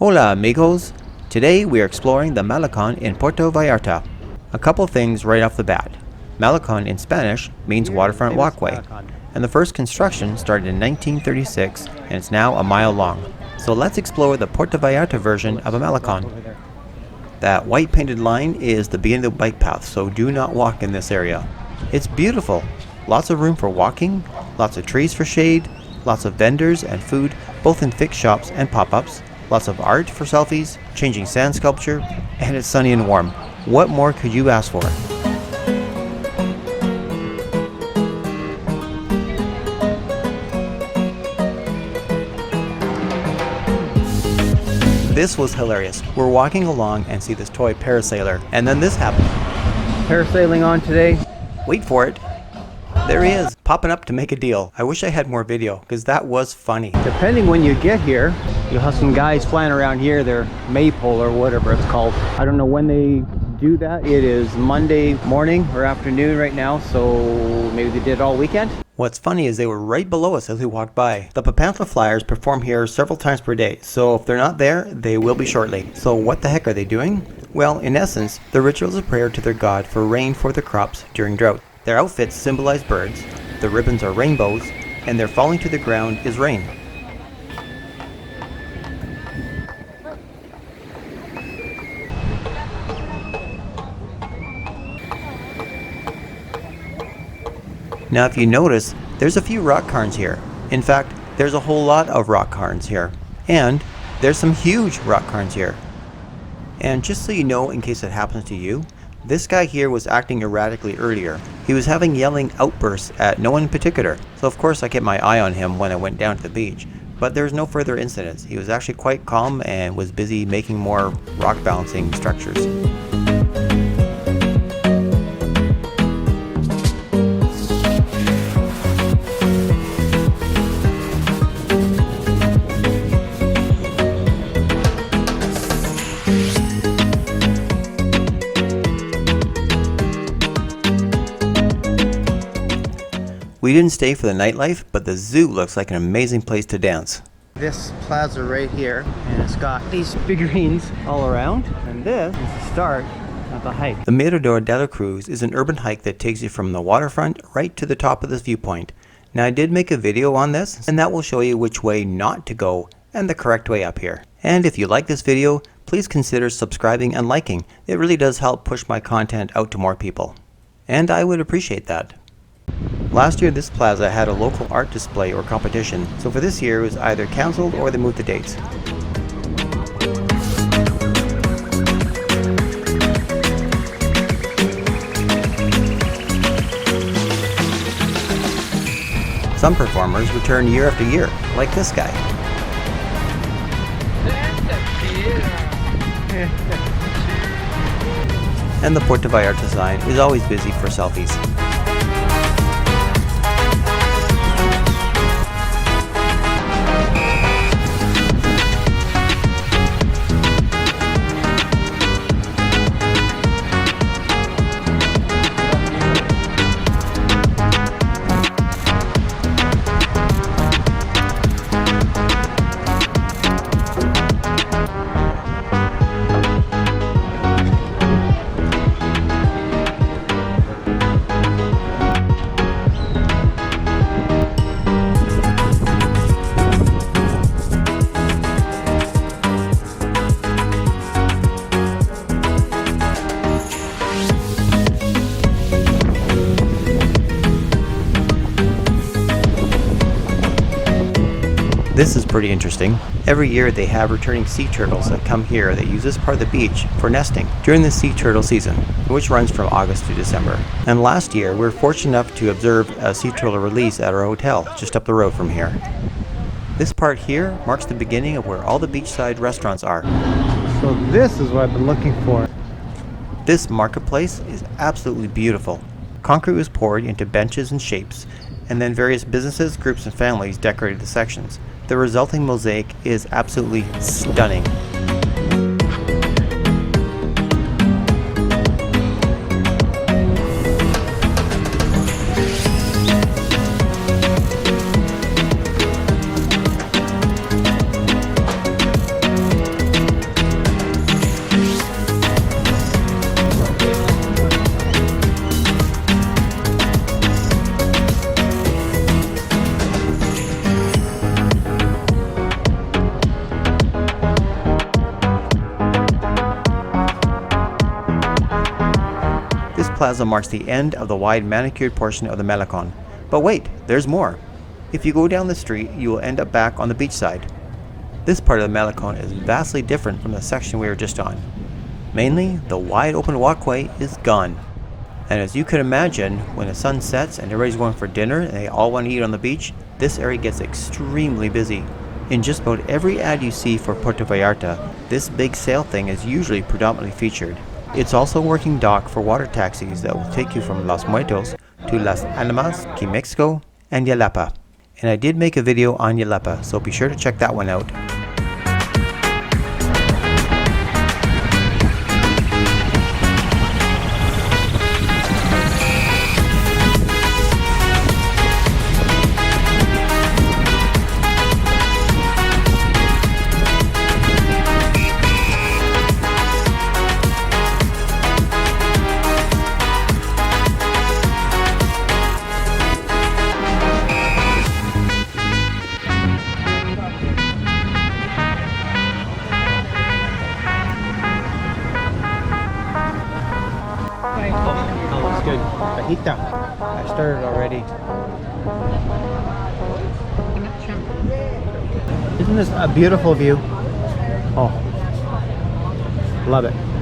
Hola amigos! Today we are exploring the Malecon in Puerto Vallarta. A couple things right off the bat. Malecon in Spanish means waterfront walkway, and the first construction started in 1936 and it's now a mile long. So let's explore the Puerto Vallarta version of a Malecon. That white painted line is the beginning of the bike path, so do not walk in this area. It's beautiful. Lots of room for walking, lots of trees for shade, lots of vendors and food, both in fixed shops and pop-ups, lots of art for selfies, changing sand sculpture, and it's sunny and warm. What more could you ask for? This was hilarious. We're walking along and see this toy parasailer, and then this happened. Parasailing on today. Wait for it. There he is, popping up to make a deal. I wish I had more video, because that was funny. Depending when you get here, you'll have some guys flying around here, their maypole or whatever it's called. I don't know when they do that. It is Monday morning or afternoon right now, so maybe they did it all weekend. What's funny is they were right below us as we walked by. The Papantla Flyers perform here several times per day, so if they're not there, they will be shortly. So what the heck are they doing? Well, in essence, the ritual is a prayer to their god for rain for the crops during drought. Their outfits symbolize birds, the ribbons are rainbows, and their falling to the ground is rain. Now if you notice, there's a few rock cairns here. In fact, there's a whole lot of rock cairns here. And there's some huge rock cairns here. And just so you know, in case it happens to you, this guy here was acting erratically earlier. He was having yelling outbursts at no one in particular. So of course I kept my eye on him when I went down to the beach. But there was no further incidents. He was actually quite calm and was busy making more rock balancing structures. We didn't stay for the nightlife, but the zoo looks like an amazing place to dance. This plaza right here, and it's got these figurines all around, and this is the start of the hike. The Mirador de la Cruz is an urban hike that takes you from the waterfront right to the top of this viewpoint. Now I did make a video on this, and that will show you which way not to go and the correct way up here. And if you like this video, please consider subscribing and liking. It really does help push my content out to more people. And I would appreciate that. Last year this plaza had a local art display or competition, so for this year it was either cancelled or they moved the dates. Some performers return year after year, like this guy. And the Puerto Vallarta sign is always busy for selfies. This is pretty interesting. Every year they have returning sea turtles that come here that use this part of the beach for nesting during the sea turtle season, which runs from August to December. And last year we were fortunate enough to observe a sea turtle release at our hotel just up the road from here. This part here marks the beginning of where all the beachside restaurants are. So this is what I've been looking for. This marketplace is absolutely beautiful. Concrete was poured into benches and shapes, and then various businesses, groups, and families decorated the sections. The resulting mosaic is absolutely stunning. plaza marks the end of the wide manicured portion of the Malecon. But wait, there's more. If you go down the street, you will end up back on the beach side. This part of the Malecon is vastly different from the section we were just on. Mainly, the wide open walkway is gone. And as you can imagine, when the sun sets and everybody's going for dinner and they all want to eat on the beach, this area gets extremely busy. In just about every ad you see for Puerto Vallarta, this big sail thing is usually predominantly featured. It's also a working dock for water taxis that will take you from Los Muertos to Las Animas, Key Mexico, and Yelapa. And I did make a video on Yelapa, so be sure to check that one out. Oh, it's good. Fajita. I started already. Isn't this a beautiful view? Oh, love it.